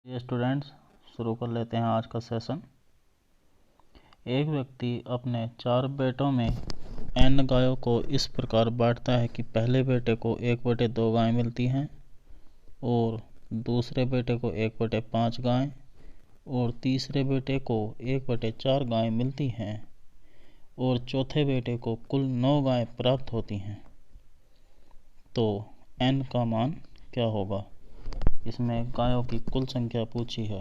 ये स्टूडेंट्स, शुरू कर लेते हैं आज का सेशन। एक व्यक्ति अपने 4 बेटों में n गायों को इस प्रकार बांटता है कि पहले बेटे को 1/2 गायें मिलती हैं और दूसरे बेटे को 1/5 गायें और तीसरे बेटे को 1/4 गायें मिलती हैं और चौथे बेटे को कुल 9 गायें प्राप्त होती हैं। तो n का मान क्या होगा? इसमें गायों की कुल संख्या पूछी है।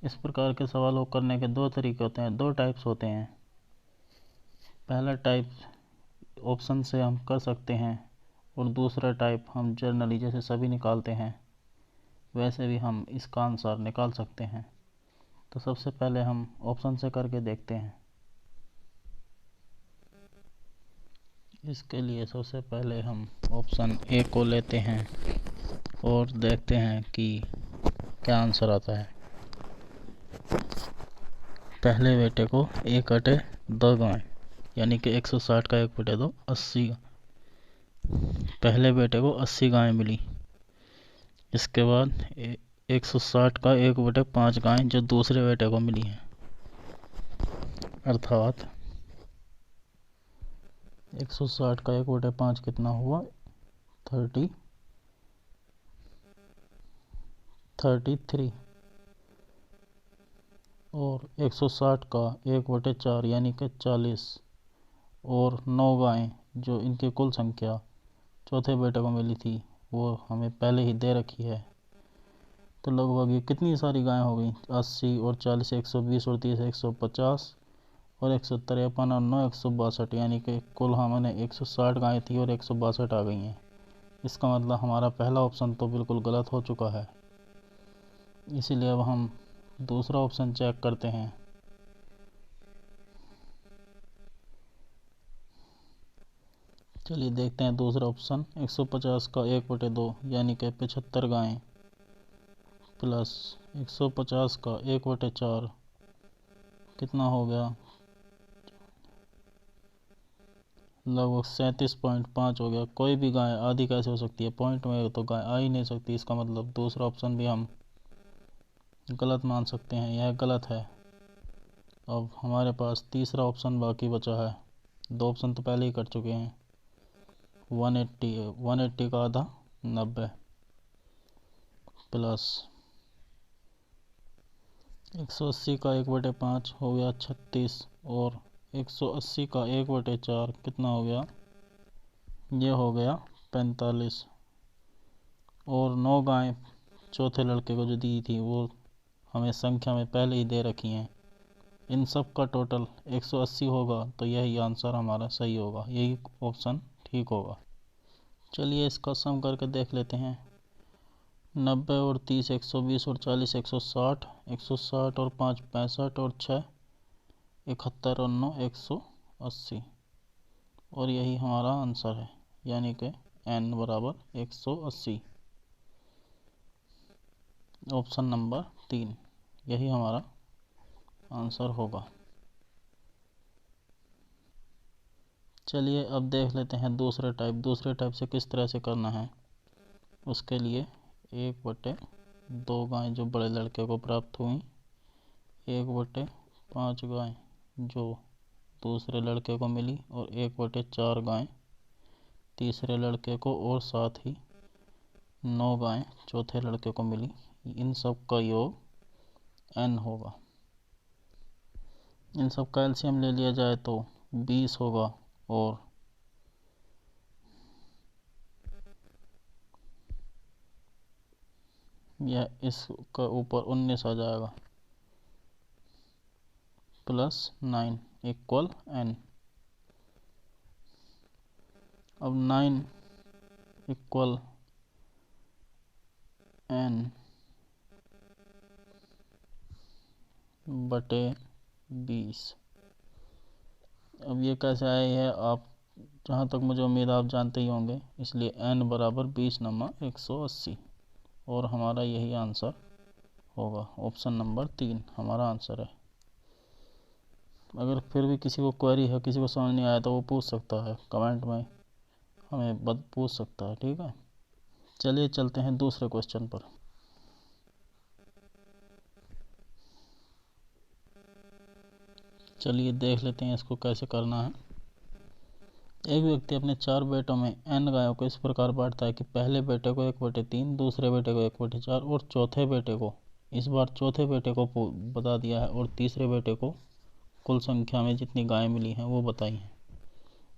इस प्रकार के सवालों को करने के 2 तरीके होते हैं, 2 टाइप्स होते हैं। पहला टाइप ऑप्शन से हम कर सकते हैं और दूसरा टाइप हम जर्नली जैसे सभी निकालते हैं वैसे भी हम इसका आंसर निकाल सकते हैं। तो सबसे पहले हम ऑप्शन से करके देखते हैं। इसके लिए सबसे पहले हम ऑप्शन ए को लेते हैं और देखते हैं कि क्या आंसर आता है। पहले बेटे को 1/2 गायें यानी कि 160 का 1/2 80। पहले बेटे को 80 गायें मिली। इसके बाद 160 का 1/5 गायें जो दूसरे बेटे को मिली हैं, अर्थात 160 का 1/5 कितना हुआ? 33 और 160 का 1/4 यानी कि 40 और 9 गायें जो इनकी कुल संख्या चौथे बेटे को मिली थी वो हमें पहले ही दे रखी है। तो लगभग ये कितनी सारी गायें हो गई? 80 और 40 120 और 30 150 और 153 और 9 162 यानी कि कुल हमने 160 गायें थी और 162 आ गई हैं। इसका मतलब हमारा पहला ऑप्शन तो बिल्कुल गलत हो चुका है। इसीलिए अब हम दूसरा ऑप्शन चेक करते हैं। चलिए देखते हैं दूसरा ऑप्शन। 150 का 1/2 यानी कि 75 गायें प्लस 150 का 1/4 कितना हो गया? लगभग 37.5 हो गया। कोई भी गाय आधी कैसे हो सकती है? पॉइंट में तो गाय आ ही नहीं सकती। इसका मतलब दूसरा ऑप्शन भी हम गलत मान सकते हैं, यह गलत है। अब हमारे पास तीसरा ऑप्शन बाकी बचा है। 2 ऑप्शन तो पहले ही कर चुके हैं। 180 का आधा 90 प्लस 180 का 1/5 हो गया 36 और 180 का 1/4 कितना हो गया? ये हो गया 45 और 9 गायें चौथे लड़के को जो दी थी वो हमें संख्या में पहले ही दे रखी हैं। इन सब का टोटल 180 होगा तो यही आंसर हमारा सही होगा, यही ऑप्शन ठीक होगा। चलिए इसका सम करके देख लेते हैं। 90 और 30 120 और 40 160, 160 और 5 65 और 6 71 और 9 180 और यही हमारा आंसर है, यानी कि n बराबर 180। ऑप्शन नंबर 3 यही हमारा आंसर होगा। चलिए अब देख लेते हैं दूसरे टाइप से किस तरह से करना है। उसके लिए 1/2 गायें जो बड़े लड़के को प्राप्त हुई, 1/5 गायें जो दूसरे लड़के को मिली और 1/4 गायें तीसरे लड़के को और साथ ही 9 गायें चौथे लड़के को मिली। इन सब का योग n होगा। इन सब का एलसीएम ले लिया जाए तो 20 होगा और यह इसका ऊपर 19 आ जाएगा प्लस 9 इक्वल n। अब 9 इक्वल n बटे 20। अब ये कैसे आया है, आप जहाँ तक मुझे उम्मीद आप जानते ही होंगे, इसलिए n बराबर 20 नमा 180 और हमारा यही आंसर होगा। ऑप्शन नंबर 3 हमारा आंसर है। अगर फिर भी किसी को क्वेरी है, किसी को समझ नहीं आया तो वो पूछ सकता है कमेंट में, हमें पूछ सकता है, ठीक है। चलिए चलते हैं दूसरे क्वेश्चन पर। चलिए देख लेते हैं इसको कैसे करना है। एक व्यक्ति अपने 4 बेटों में n गायों को इस प्रकार बांटता है कि पहले बेटे को 1/3, दूसरे बेटे को 1/4 और चौथे बेटे को, इस बार चौथे बेटे को बता दिया है और तीसरे बेटे को कुल संख्या में जितनी गायें मिली हैं वो बताई हैं।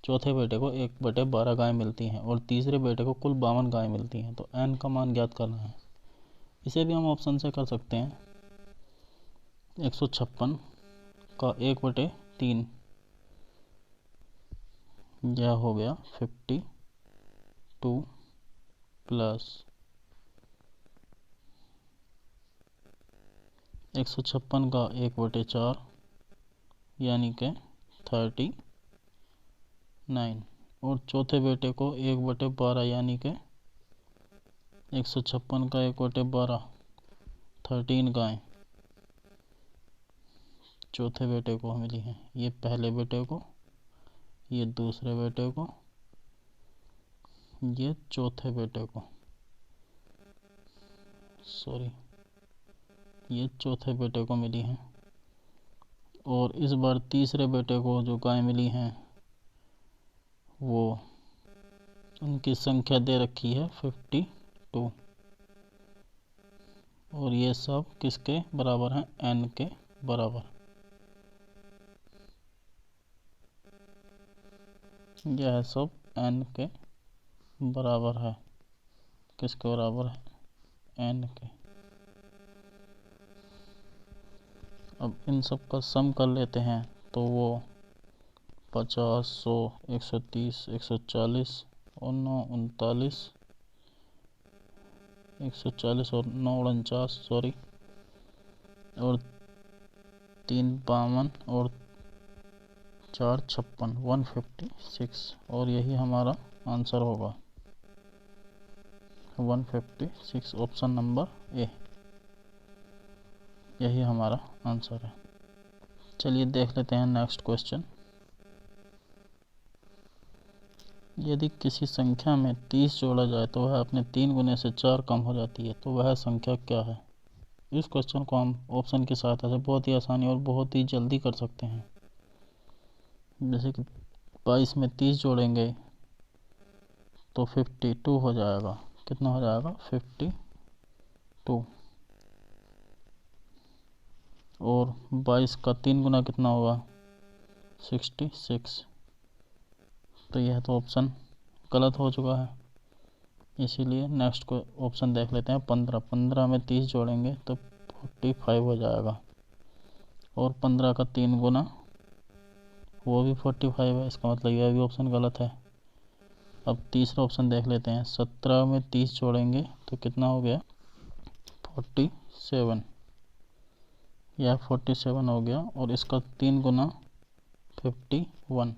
चौथे बेटे को 1/12 गायें मिलती हैं और तीसरे बेटे को कुल 52 गायें मिलती हैं। तो n का मान ज्ञात करना है। इसे भी हम ऑप्शन से कर सकते हैं। 156 का 1/3, यह हो गया 52 प्लस 156 का 1/4 यानी कि 39 और चौथे बेटे को 1/12 यानी कि 156 का 1/12 13 गायें चौथे बेटे को मिली हैं। ये पहले बेटे को, ये दूसरे बेटे को, ये चौथे बेटे को, ये चौथे बेटे को मिली हैं। और इस बार तीसरे बेटे को जो गायें मिली हैं वो उनकी संख्या दे रखी है 52 और ये सब किसके बराबर हैं? n के बराबर। यह सब n के बराबर है। किसके बराबर है? n के। अब इन सब का सम कर लेते हैं तो वो 50, 100, 130, 140 और 9 39, 140 और 9 49 सॉरी, और 3 52 और 4 56 156 और यही हमारा आंसर होगा 156। ऑप्शन नंबर ए यही हमारा आंसर है। चलिए देख लेते हैं नेक्स्ट क्वेश्चन। यदि किसी संख्या में 30 जोड़ा जाए तो वह अपने 3 गुने से 4 कम हो जाती है, तो वह संख्या क्या है? इस क्वेश्चन को हम ऑप्शन की सहायता से बहुत ही आसानी और बहुत ही जल्दी कर सकते हैं। जैसे कि 22 में 30 जोड़ेंगे तो 52 हो जाएगा। कितना हो जाएगा? 52। और 22 का 3 गुना कितना होगा? 66। तो यह तो ऑप्शन गलत हो चुका है, इसीलिए नेक्स्ट को ऑप्शन देख लेते हैं। 15 में 30 जोड़ेंगे तो 45 हो जाएगा और 15 का 3 गुना वो भी 45 है। इसका मतलब यह भी ऑप्शन गलत है। अब तीसरा ऑप्शन देख लेते हैं। 17 में 30 जोड़ेंगे तो कितना हो गया? 47। यह 47 हो गया और इसका 3 गुना 51।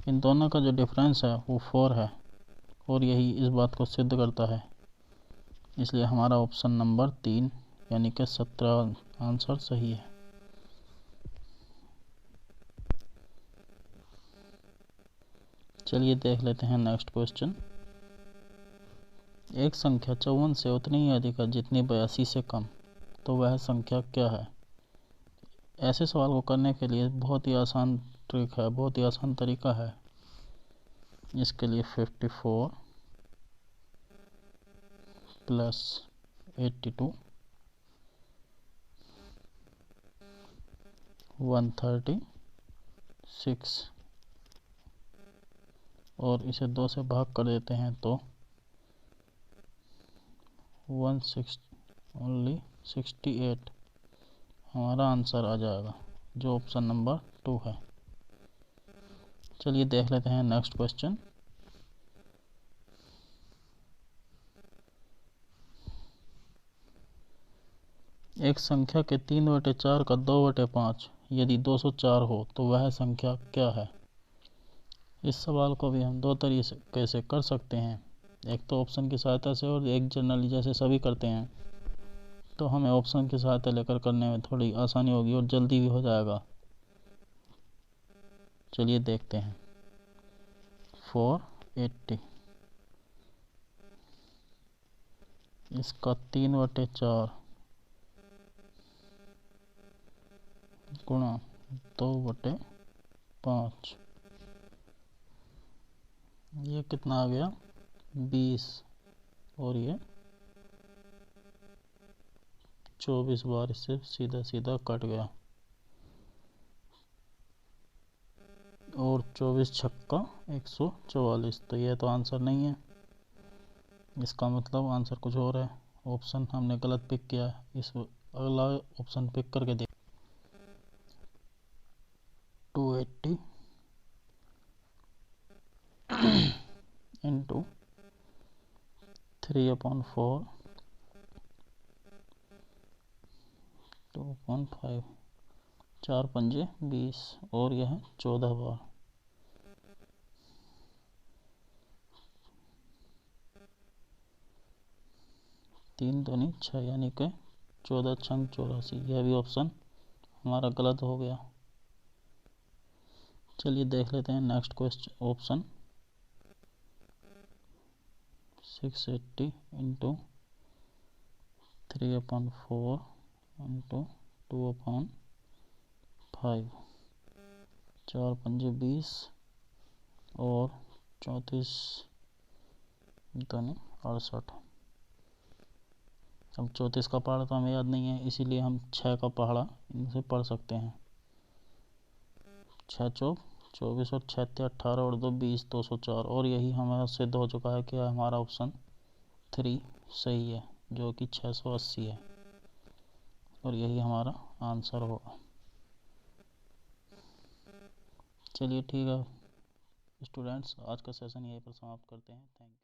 इन दोनों का जो डिफरेंस है वो 4 है और यही इस बात को सिद्ध करता है। इसलिए हमारा ऑप्शन नंबर 3 यानी कि 17 आंसर सही है। चलिए देख लेते हैं नेक्स्ट क्वेश्चन। एक संख्या 54 से उतनी ही अधिक है जितनी 82 से कम, तो वह संख्या क्या है? ऐसे सवाल को करने के लिए बहुत ही आसान ट्रिक है, बहुत ही आसान तरीका है। इसके लिए 54 प्लस 82 136 और इसे 2 से भाग कर देते हैं तो 68 हमारा आंसर आ जाएगा, जो ऑप्शन नंबर 2 है। चलिए देख लेते हैं नेक्स्ट क्वेश्चन। एक संख्या के 3/4 का 2/5 यदि 204 हो तो वह संख्या क्या है? इस सवाल को भी हम दो तरीके से कर सकते हैं। एक तो ऑप्शन की सहायता से और एक जनरली जैसे सभी करते हैं। तो हमें ऑप्शन की सहायता लेकर करने में थोड़ी आसानी होगी और जल्दी भी हो जाएगा। चलिए देखते हैं। 480 इसका 3/4 गुणा 2/5, ये कितना आ गया 20, और ये 24 बार इससे सीधा सीधा कट गया, और 24 छक्का 144। तो ये तो आंसर नहीं है, इसका मतलब आंसर कुछ और है। ऑप्शन हमने गलत पिक किया है। इस अगला ऑप्शन पिक करके देख। 280 इंटू 3/4 2.5, 4 पंजे 20, और यह 14 बार। 3 दूनी 6, यानी कि 14 छंग 84। यह भी ऑप्शन हमारा गलत हो गया। चलिए देख लेते हैं next question. Option 680 into 3/4 into 2/5, 4 पंजे 20, और 34 दूनी 68। अब 34 का पहाड़ा तो हमें याद नहीं है, इसीलिए हम 6 का पहाड़ा इनसे पढ़ सकते हैं। 6 चौक 24, और 6 18, और 2 20, 204। और यही हमारा सिद्ध हो चुका है कि हमारा ऑप्शन 3 सही है, जो कि 680 है, और यही हमारा आंसर होगा। चलिए ठीक है स्टूडेंट्स, आज का सेशन यहीं पर समाप्त करते हैं। Thank you.